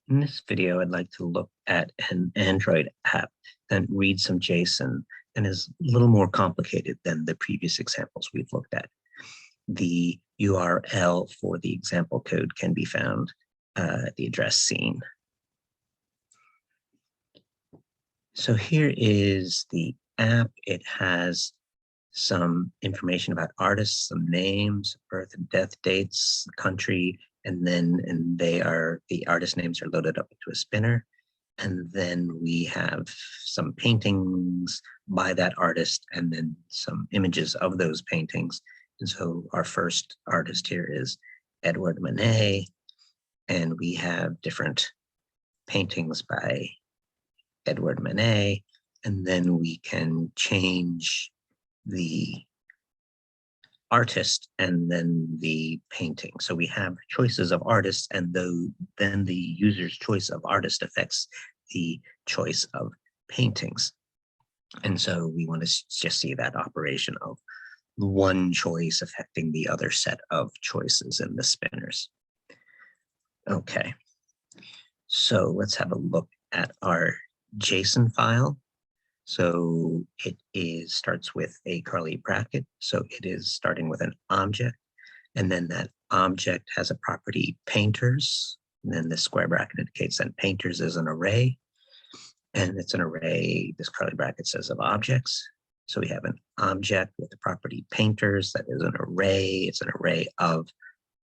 In this video, I'd like to look at an Android app that reads some JSON and is a little more complicated than the previous examples we've looked at. The URL for the example code can be found at the address seen. So here is the app. It has some information about artists, some names, birth and death dates, country, and the artist names are loaded up into a spinner. And then we have some paintings by that artist and then some images of those paintings. And so our first artist here is Edward Manet, and we have different paintings by Edward Manet, and then we can change the artist and then the painting. So we have choices of artists, and then the user's choice of artist affects the choice of paintings. And so we want to just see that operation of one choice affecting the other set of choices in the spinners. Okay, so let's have a look at our JSON file. So it starts with a curly bracket. So it is starting with an object, and then that object has a property painters. And then the square bracket indicates that painters is an array, and it's an array, this curly bracket says, of objects. So we have an object with the property painters that is an array. It's an array of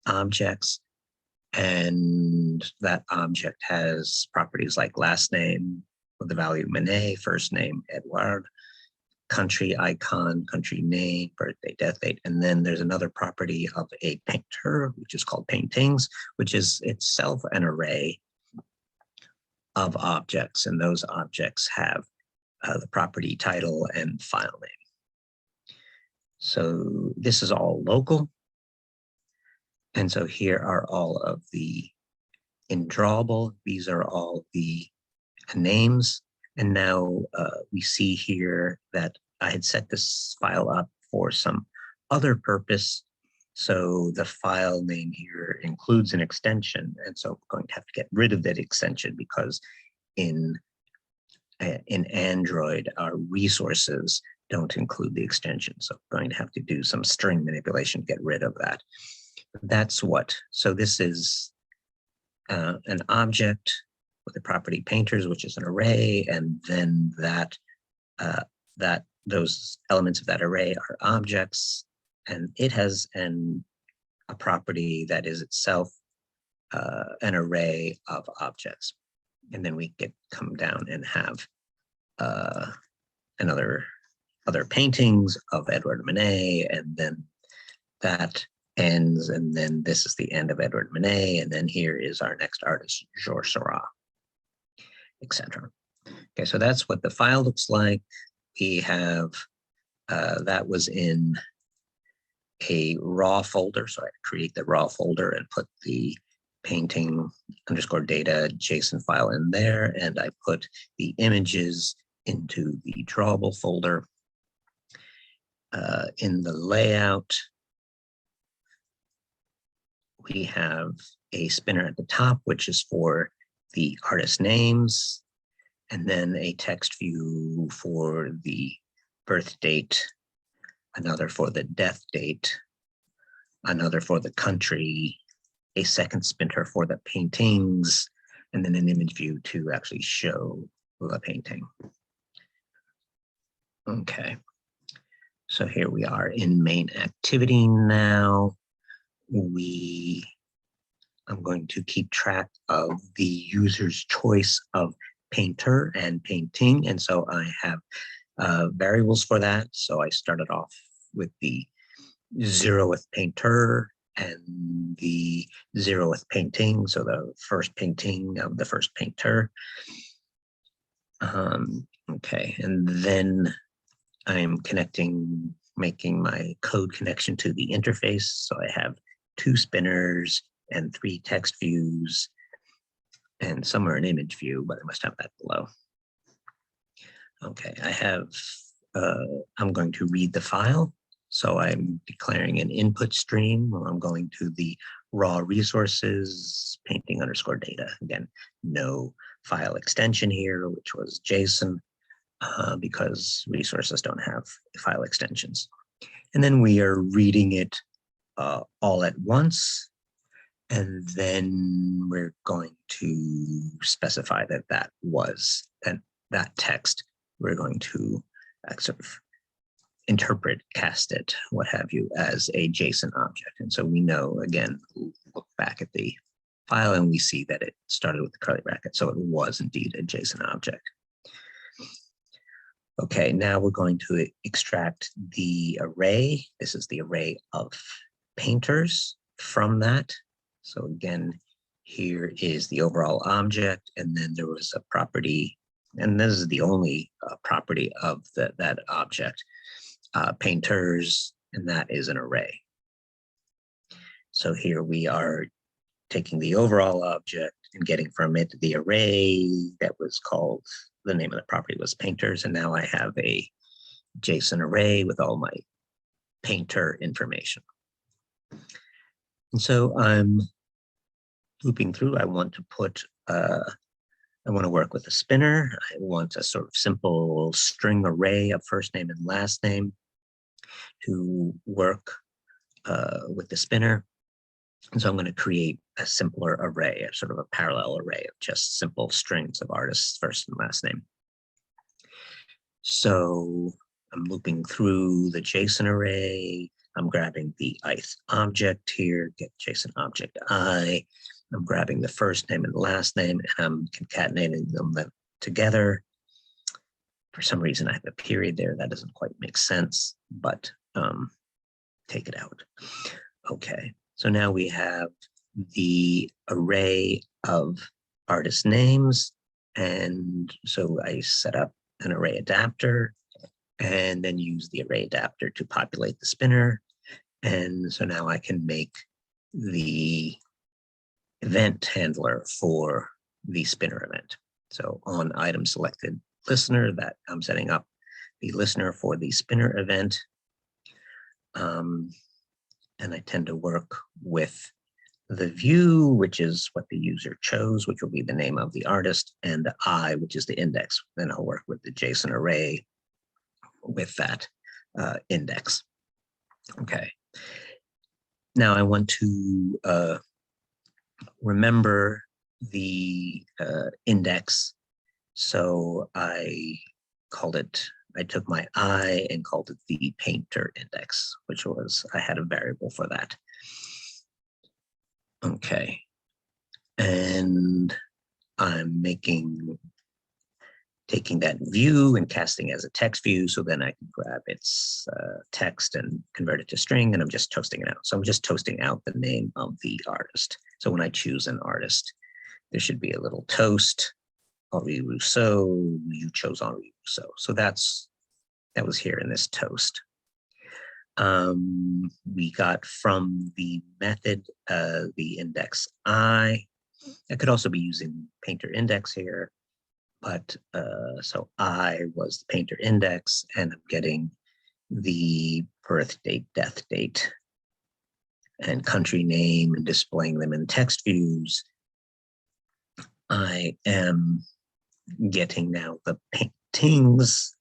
objects, and that object has properties like last name with the value Manet, first name Edward, country icon, country name, birthday, death date. And then there's another property of a painter, which is called paintings, which is itself an array of objects. And those objects have the property title and file name. So this is all local. And so here are all of the in drawable. These are all the names. And now we see here that I had set this file up for some other purpose. So the file name here includes an extension. And so I'm going to have to get rid of that extension because in Android, our resources don't include the extension. So I'm going to have to do some string manipulation to get rid of that. That's what. So this is an object with the property painters, which is an array, and then those elements of that array are objects, and it has a property that is itself an array of objects. And then we come down and have other paintings of Edward Manet, and then that ends, and then this is the end of Edward Manet, and then here is our next artist, Georges Seurat, etc. Okay, so that's what the file looks like. We have, that was in a raw folder, so I create the raw folder and put the painting _ data JSON file in there, and I put the images into the drawable folder. In the layout, we have a spinner at the top, which is for the artist names, and then a text view for the birth date, another for the death date, another for the country, a second spinner for the paintings, and then an image view to actually show the painting. Okay, so here we are in main activity now. I'm going to keep track of the user's choice of painter and painting. And so I have variables for that. So I started off with the 0th painter and the 0th painting. So the first painting of the first painter. Okay, and then I'm making my code connection to the interface. So I have 2 spinners and 3 text views, and somewhere an image view, but I must have that below. Okay, I'm going to read the file. So I'm declaring an input stream. Well, I'm going to the raw resources, painting underscore data. Again, no file extension here, which was JSON, because resources don't have file extensions. And then we are reading it all at once. And then we're going to specify that that was, and that text, we're going to sort of interpret, cast it, what have you, as a JSON object. And so we know, again, look back at the file and we see that it started with the curly bracket. So it was indeed a JSON object. Okay, now we're going to extract the array. This is the array of painters from that. So again, here is the overall object, and then there was a property, and this is the only property of that object, painters, and that is an array. So here we are taking the overall object and getting from it the array that was called, the name of the property was painters, and now I have a JSON array with all my painter information. And so I'm looping through. I want to put, I want to work with a spinner. I want a sort of simple string array of first name and last name to work with the spinner. And so I'm going to create a simpler array, a sort of a parallel array of just simple strings of artists' first and last name. So I'm looping through the JSON array. I'm grabbing the ith object here, get JSON object I. I'm grabbing the first name and last name, and I'm concatenating them together. For some reason, I have a period there. That doesn't quite make sense, but take it out. Okay, so now we have the array of artist names. And so I set up an array adapter and then use the array adapter to populate the spinner. And so now I can make the event handler for the spinner event. So on item selected listener, that I'm setting up the listener for the spinner event. And I tend to work with the view, which is what the user chose, which will be the name of the artist, and the I, which is the index. Then I'll work with the JSON array with that index. Okay. Now I want to remember the index. So I took my I and called it the painter index, which was, I had a variable for that. Okay. And I'm taking that view and casting as a text view. So then I can grab its text and convert it to string, and I'm just toasting it out. So I'm just toasting out the name of the artist. So when I choose an artist, there should be a little toast. Henri Rousseau, you chose Henri Rousseau. So that was here in this toast. We got from the method the index I. I could also be using painter index here, but so I was the painter index, and I'm getting the birth date, death date, and country name, and displaying them in text views. I am getting now the paintings,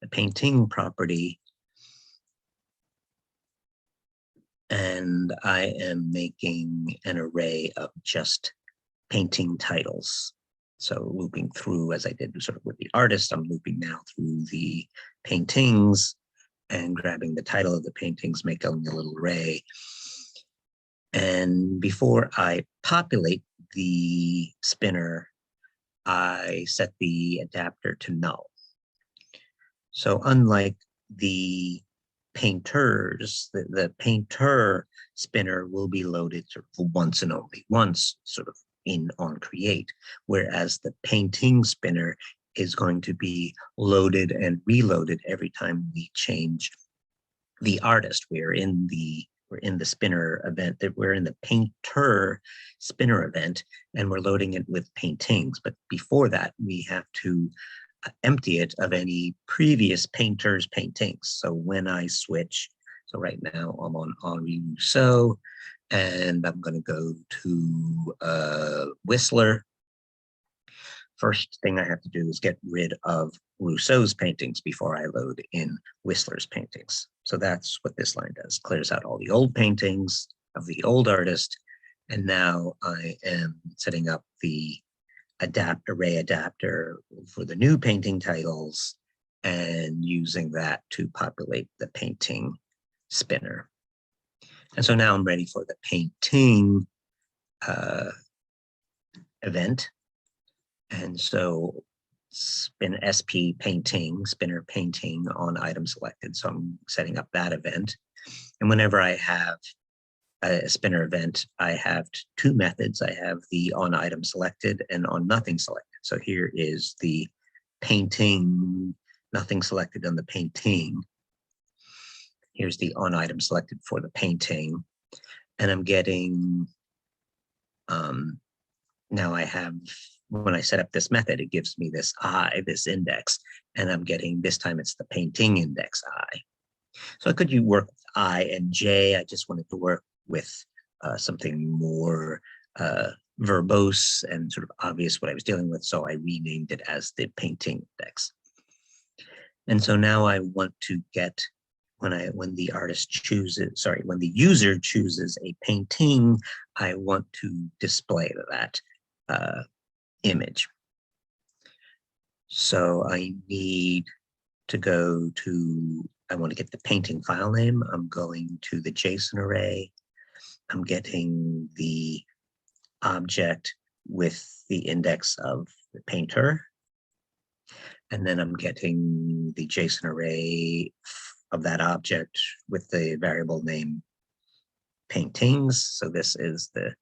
the painting property, and I am making an array of just painting titles. So looping through, as I did sort of with the artist, I'm looping now through the paintings and grabbing the title of the paintings, making a little array. And before I populate the spinner, I set the adapter to null. So unlike the painters, the painter spinner will be loaded sort of once and only once, sort of on create, whereas the painting spinner is going to be loaded and reloaded every time we change the artist. We're in the spinner event, that we're in the painter spinner event, and we're loading it with paintings. But before that, we have to empty it of any previous painter's paintings. So when I switch, so right now I'm on Henri Rousseau, And I'm going to go to Whistler. First thing I have to do is get rid of Rousseau's paintings before I load in Whistler's paintings. So that's what this line does, clears out all the old paintings of the old artist. And now I am setting up the array adapter for the new painting titles and using that to populate the painting spinner. And so now I'm ready for the painting event. And so spin SP painting, spinner painting on item selected. So I'm setting up that event. And whenever I have a spinner event, I have two methods. I have the on item selected and on nothing selected. So here is the painting, nothing selected on the painting. Here's the on item selected for the painting. And I'm getting, now I have, when I set up this method, it gives me this this index, and I'm getting, this time it's the painting index I. So I could work with I and J. I just wanted to work with something more verbose and sort of obvious what I was dealing with. So I renamed it as the painting index. And so now I want to get, when the artist chooses, when the user chooses a painting, I want to display that image. So I need to go to, I want to get the painting file name. I'm going to the JSON array. I'm getting the object with the index of the painter. And then I'm getting the JSON array of that object with the variable name paintings. So this is the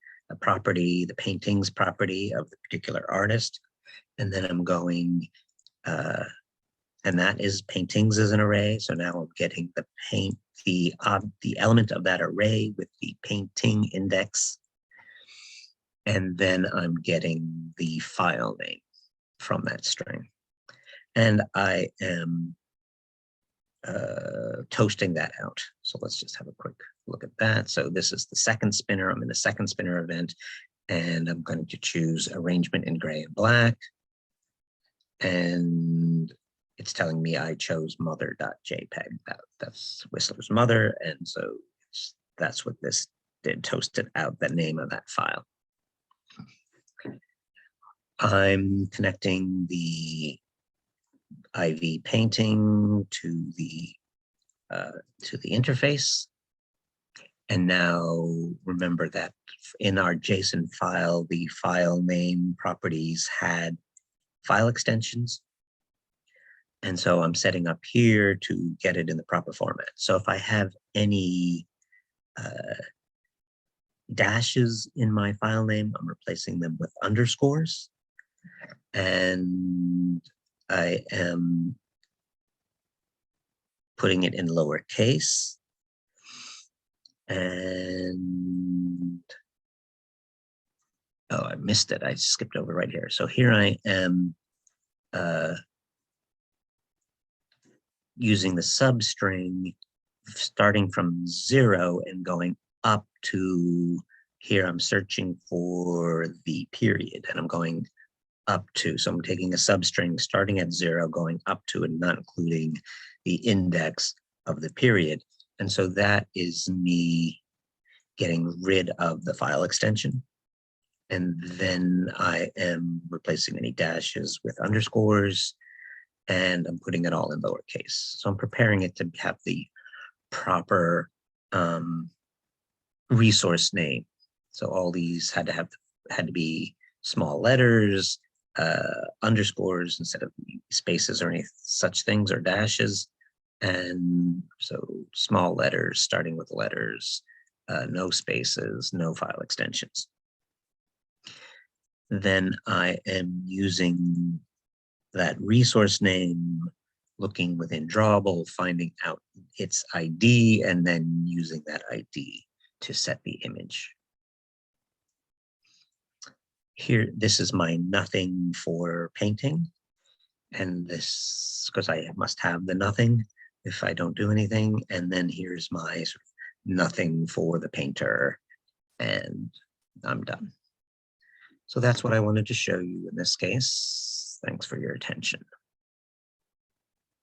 property, the paintings property of the particular artist. And then I'm going, and that is paintings as an array. So now I'm getting the element of that array with the painting index. And then I'm getting the file name from that string. And I am toasting that out. So let's just have a quick look at that. So this is the second spinner. I'm in the second spinner event, and I'm going to choose arrangement in gray and black. And it's telling me I chose mother.jpg. That's Whistler's mother. And so that's what this did, toasted out the name of that file. I'm connecting the IV painting to the interface. And now remember that in our JSON file, the file name properties had file extensions. And so I'm setting up here to get it in the proper format. So if I have any dashes in my file name, I'm replacing them with underscores. And I am putting it in lowercase. And oh, I missed it. I skipped over right here. So here I am using the substring, starting from 0 and going up to here. I'm searching for the period, and I'm going up to. So I'm taking a substring starting at 0, going up to, and not including the index of the period. And so that is me getting rid of the file extension. And then I am replacing any dashes with underscores, and I'm putting it all in lowercase. So I'm preparing it to have the proper resource name. So all these had to be small letters, underscores instead of spaces or any such things, or dashes. And so small letters, starting with letters, no spaces, no file extensions. Then I am using that resource name, looking within drawable, finding out its ID, and then using that ID to set the image. Here, this is my nothing for painting. And this, because I must have the nothing if I don't do anything. And then here's my sort of nothing for the painter. and I'm done. So that's what I wanted to show you in this case. Thanks for your attention.